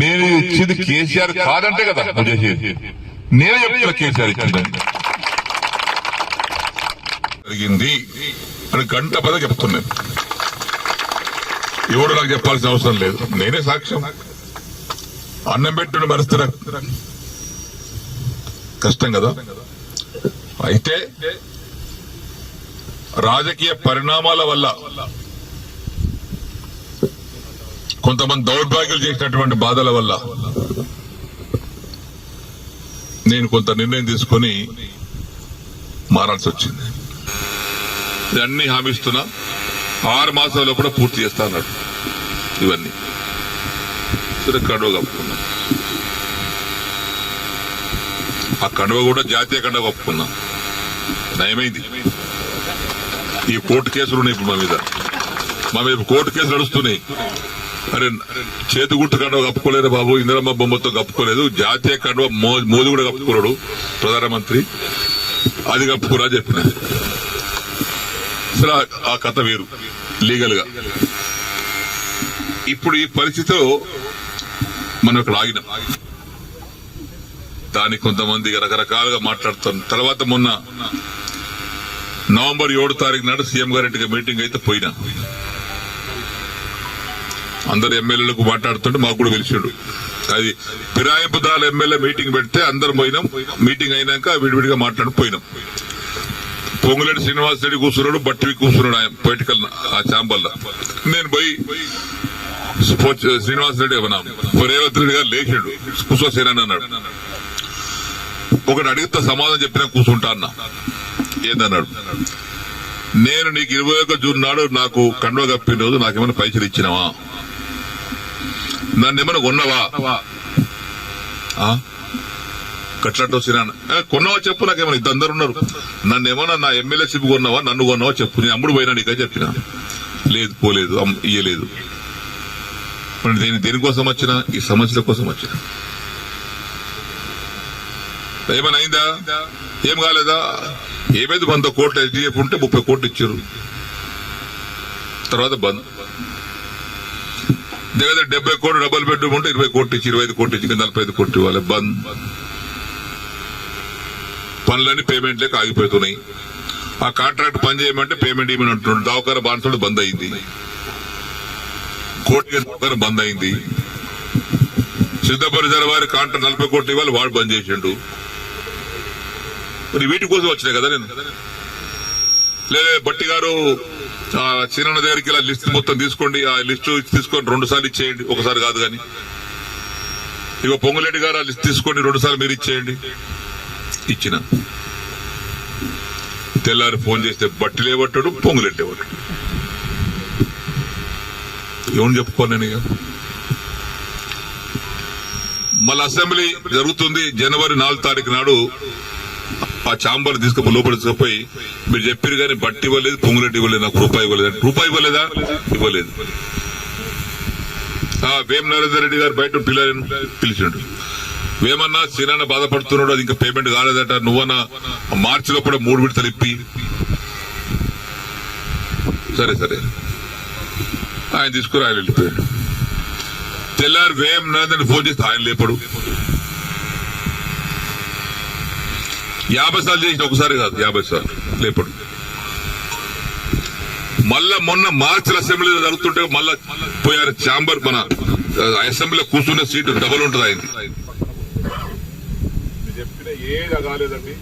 నేను ఇచ్చింది కేసీఆర్ కాదంటే కదా నువ్వు చేసేది. నేనే చెప్తున్నా కేసీఆర్ ఇచ్చిందని జరిగింది అని గంట పద చెప్తున్నాను. ఎవడు నాకు చెప్పాల్సిన అవసరం లేదు, నేనే సాక్ష్యం. అన్నం పెట్టుడు మరుస్తున్నా కష్టం కదా. అయితే రాజకీయ పరిణామాల వల్ల కొంతమంది దౌర్భాగ్యులు చేసినటువంటి బాధల వల్ల నేను కొంత నిర్ణయం తీసుకొని మారాల్సి వచ్చింది. ఇవన్నీ హామీస్తున్నా 6 మాసాల్లో కూడా పూర్తి చేస్తా అన్నాడు. ఇవన్నీ సరే కండువ కప్పుకున్నా. ఆ కండువ కూడా జాతీయ కండువ కప్పుకున్నా. నయమైంది. ఈ కోర్టు కేసులు ఉన్నాయి ఇప్పుడు మా మీద కోర్టు కేసులు నడుస్తున్నాయి. అరే చేతి గుట్టు కండువ కప్పుకోలేదు బాబు, ఇందిరమ్మ బొమ్మతో కప్పుకోలేదు, జాతీయ కండువ మోదీ కూడా కప్పుకోరాడు ప్రధానమంత్రి, అది కప్పుకోరా చెప్పిన. సరే ఆ కథ వేరు లీగల్ గా. ఇప్పుడు ఈ పరిస్థితిలో మనం ఇక్కడ ఆగినాం. దానికి కొంతమంది రకరకాలుగా మాట్లాడుతారు. తర్వాత మొన్న నవంబర్ 7 తారీఖు నాడు సీఎం గారింటికి మీటింగ్ అయితే పోయినా. అందరు ఎమ్మెల్యేలకు మాట్లాడుతుంటే మాకు కూడా పిలిచాడు. అది ఫిరాయింపుదారుల ఎమ్మెల్యే మీటింగ్ పెడితే అందరం పోయినాం. మీటింగ్ అయినాక విడివిడిగా మాట్లాడి పోయినాం. పొంగులేటి శ్రీనివాస్ రెడ్డి కూర్చున్నాడు, బట్టివి కూర్చున్నాడు ఆయన పొలిటికల్ ఆ ఛాంబర్లో. నేను పోయి శ్రీనివాస్ రెడ్డి రేవంత్ రెడ్డి గారు లేచాడు, కూర్చోసేనని అన్నాడు. ఒకటి అడిగితే సమాధానం చెప్పినా కూర్చుంటా అన్నా. ఏందన్నాడు, నేను నీకు 21 జూన్ నాడు నాకు కండువ కప్పిన రోజు నాకేమైనా పైసలు ఇచ్చినావా, నన్ను ఏమైనా కొన్నావా, కట్లట్టు వచ్చినా కొన్నావా చెప్పు, నాకేమైనా ఇద్దరు ఉన్నారు, నన్ను ఏమన్నా నా ఎమ్మెల్యేషిప్ కొన్నావా, నన్ను కొన్నావా చెప్పు, నేను అమ్ముడు పోయినా నీకే చెప్పిన. లేదు పోలేదు, ఇయ్యలేదు. దేనికోసం వచ్చినా ఈ సమస్యల కోసం వచ్చిన. ఏమైనా అయిందా, ఏం కాలేదా, ఏమైంది 100 కోట్లు ఎస్డిఎఫ్ ఉంటే 30 కోట్లు ఇచ్చారు. తర్వాత బంద్. దగ్గర 70 కోట్లు డబుల్ బెడ్రూమ్ ఉంటే 20 కోట్లు ఇచ్చి 25 కోట్లు ఇచ్చి 45 కోట్లు ఇవ్వాలి. బంద్. పనులన్నీ పేమెంట్ లేక ఆగిపోతున్నాయి. ఆ కాంట్రాక్ట్ పని చేయమంటే పేమెంట్ ఇవ్వమని అంటున్నాడు. దవాఖాన బాన్సుడు బంద్ అయింది, కోర్టు బంద్ అయింది. సిద్ధపరిచారు వారి కాంట్రాక్ట్ 40 కోట్లు ఇవ్వాలి, వాడు బంద్ చేసిండు. మరి వీటి కోసం వచ్చినాయి కదా నేను. లేదా బట్టి గారు చిన్న దగ్గరికి ఇలా లిస్ట్ మొత్తం తీసుకోండి, ఆ లిస్టు తీసుకొని 2 సార్లు ఇచ్చేయండి, ఒకసారి కాదు కానీ. ఇక పొంగులేటి గారు ఆ లిస్ట్ తీసుకోండి, 2 సార్లు మీరు ఇచ్చేయండి. ఇచ్చిన తెల్లారి ఫోన్ చేస్తే బట్టి లేవట్టాడు, పొంగులేటి లేవట్టాడు. ఏమని చెప్పుకోను నేను. ఇక మళ్ళీ అసెంబ్లీ జరుగుతుంది. జనవరి 4 తారీఖు నాడు ఆ ఛాంబర్ తీసుకుపోయి లోపల తీసుకుపోయి మీరు చెప్పారు కానీ బట్టి ఇవ్వలేదు, పొంగులేటి ఇవ్వలేదు, నాకు రూపాయి ఇవ్వలేదు. రూపాయి ఇవ్వలేదా, ఇవ్వలేదు. వేమ నరేందర్ రెడ్డి గారు బయట పిలిచాడు. వేమన్నా సీనన్న బాధపడుతున్నాడు, అది ఇంకా పేమెంట్ కాలేదట, నువ్వన్నా మార్చిలో కూడా 3 విడతలు ఇప్పి. సరే సరే ఆయన తీసుకుని ఆయన వెళ్ళిపోయాడు. తెల్లారు వేమ నరేందర్ ఫోన్ చేస్తే ఆయన లేపడు. 50 సార్లు చేసిన, ఒకసారి కాదు 50 సార్లు లేపడు. మళ్ళా మొన్న మార్చి అసెంబ్లీలో జరుగుతుంటే మళ్ళా పోయారు ఛాంబర్. మన అసెంబ్లీలో కూర్చునే సీటు డబల్ ఉంటుంది. ఆయన చెప్పిన ఏది కాలేదండి.